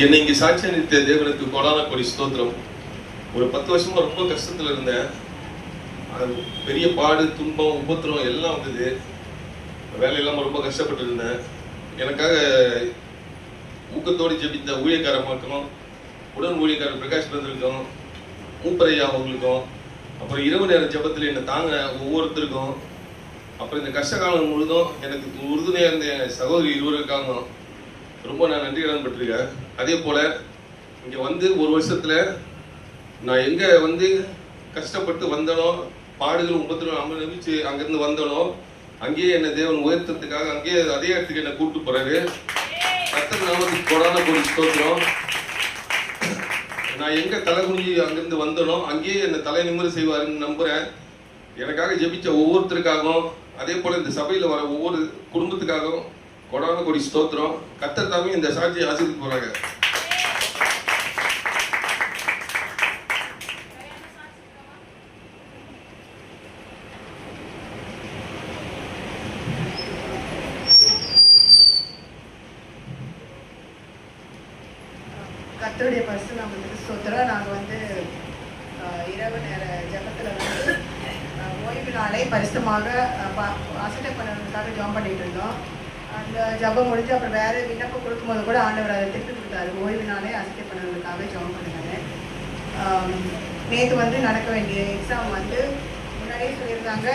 என்னை இங்கே சாட்சி அளித்த தேவனுக்கு கோடான கோடி ஸ்தோத்திரம். ஒரு 10 வருஷமா ரொம்ப கஷ்டத்தில் இருந்தேன். அது பெரிய பாடு, துன்பம், உபத்திரம் எல்லாம் வந்தது. வேலையெல்லாம் ரொம்ப கஷ்டப்பட்டு இருந்தேன். எனக்காக ஊக்கத்தோடு ஜெபித்த ஊழியக்கார மக்களும், உடன் ஊழியக்காரர் பிரகாஷ் பிரதருக்கும், மூப்பரையா அவங்களுக்கும், அப்புறம் இரவு நேர ஜபத்தில் என்னை தாங்க ஒவ்வொருத்தருக்கும், அப்புறம் இந்த கஷ்டகாலம் முழுதும் எனக்கு உறுதுணையாக இருந்த என் சகோதரி இருவருக்காகவும் ரொம்ப நான் நன்றி கடன் பட்டிருக்கேன். அதே போல் இங்கே வந்து ஒரு வருஷத்தில் நான் எங்கே வந்து கஷ்டப்பட்டு வந்தனோ, பாடுகள் உபத்திரம் அனுபவிச்சு அங்கேருந்து வந்தனோ, அங்கேயே என்னை தேவன் உயர்த்தத்துக்காக அங்கேயே அதே இடத்துக்கு என்னை கூப்பிட்டு போகிறாரு. கர்த்தர் நாமத்துக்கு கோடான கோடி ஸ்தோத்திரம். நான் எங்கே தலை குனிஞ்சு அங்கேருந்து வந்தனோ அங்கேயே என்னை தலை நிம்மதி செய்வாருன்னு நம்புகிறேன். எனக்காக ஜெபிச்ச ஒவ்வொருத்தருக்காகவும், அதே போல் இந்த சபையில் வர ஒவ்வொரு குடும்பத்துக்காகவும் கோடான கோடி ஸ்தோத்திரம். கர்த்தர் தாமே இந்த சாட்சியை ஆசீர்வதிக்க போறாங்க. கர்த்தருடைய பரிசுத்த நாமத்துக்கு ஸ்தோத்திரம். நாங்கள் வந்து இரவு நேர ஜபத்தில் வந்து ஓய்வு நாளை பரிசுத்தமாக அசட்டை பண்ணுறதுக்காக ஜாம் பண்ணிட்டு இருந்தோம். அந்த ஜபம் முடிஞ்சு அப்புறம் வேறு விண்ணப்பம் கொடுக்கும்போது கூட ஆண்டவர் அதை திருப்பி கொடுத்தாரு. ஓய்வு நாளே அசட்டை பண்ணுறதுக்காக ஜாம் பண்ணுங்க. நேற்று வந்து நடக்க வேண்டிய எக்ஸாம் வந்து முன்னாடியே சொல்லியிருந்தாங்க,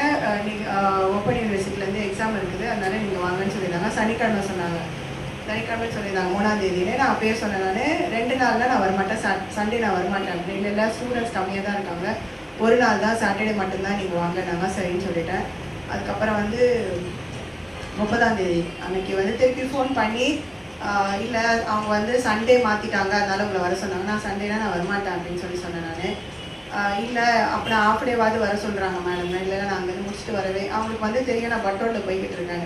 நீங்கள் ஓப்பன் யூனிவர்சிட்டிலேருந்து எக்ஸாம் இருக்குது, அதனால நீங்கள் வாங்கன்னு சொல்லியிருந்தாங்க. சனிக்கிழமை சொன்னாங்க, சனிக்கிழமை சொல்லியிருந்தாங்க 3ஆம் தேதியிலே. நான் அப்பயே சொன்னேன், நான் 2 நாளில் நான் வரமாட்டேன், சண்டே நான் வரமாட்டேன் அப்படின்னு. இல்லை ஸ்டூடெண்ட்ஸ் கம்மியாக தான் இருக்காங்க, ஒரு நாள் தான், சாட்டர்டே மட்டும்தான் நீங்கள் வாங்க. நாங்கள் சரின்னு சொல்லிட்டேன். அதுக்கப்புறம் வந்து 30ஆம் தேதி அன்னைக்கு வந்து திருப்பி ஃபோன் பண்ணி, இல்லை அவங்க வந்து சண்டே மாற்றிட்டாங்க, அதனால உங்களை வர சொன்னாங்க. நான் சண்டேனா நான் வரமாட்டேன் அப்படின்னு சொன்னேன். நான் இல்லை அப்புறம் ஆஃப் டேவாவது வர சொல்கிறாங்க மேடம். இல்லை நான் அங்கேருந்து முடிச்சுட்டு வரவே, அவங்களுக்கு வந்து தெரியும் நான் பட்டோரில் போய்கிட்டு இருக்கேன்.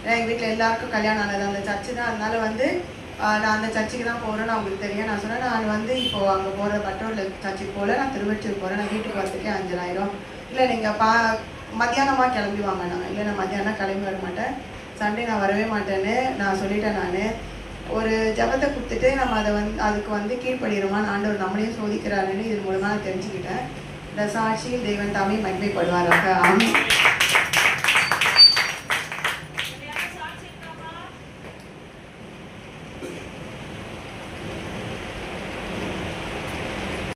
ஏன்னா எங்கள் வீட்டில் எல்லாருக்கும் கல்யாணம் ஆனது அந்த சர்ச்சு தான், அதனால வந்து நான் அந்த சர்ச்சுக்கு தான் போகிறேன்னு அவங்களுக்கு தெரியும். நான் சொன்னேன், நான் வந்து இப்போது அங்கே போகிற பட்டோரில் சர்ச்சுக்கு போகல, நான் திருவெச்சூர் போகிறேன், நான் வீட்டுக்கு வரத்துக்கே 5000. இல்லை நீங்கள் மத்தியானமாக கிளம்பி வாங்க. நான் இல்லை நான் மத்தியானம் கிளம்பி வர மாட்டேன், சண்டே நான் வரவே மாட்டேன்னு நான் சொல்லிட்டேன். நான் ஒரு ஜபத்தை கொடுத்துட்டு நம்ம அதை அதுக்கு வந்து கீழ்ப்படிகிறோமான்னு ஆண்டவர் நம்மளையும் சோதிக்கிறாருன்னு இது மூலமாக நான் தெரிஞ்சுக்கிட்டேன். இந்த சாட்சியில் தேவன் தாமே மகிமைப்படுவாராக. ஆமென்.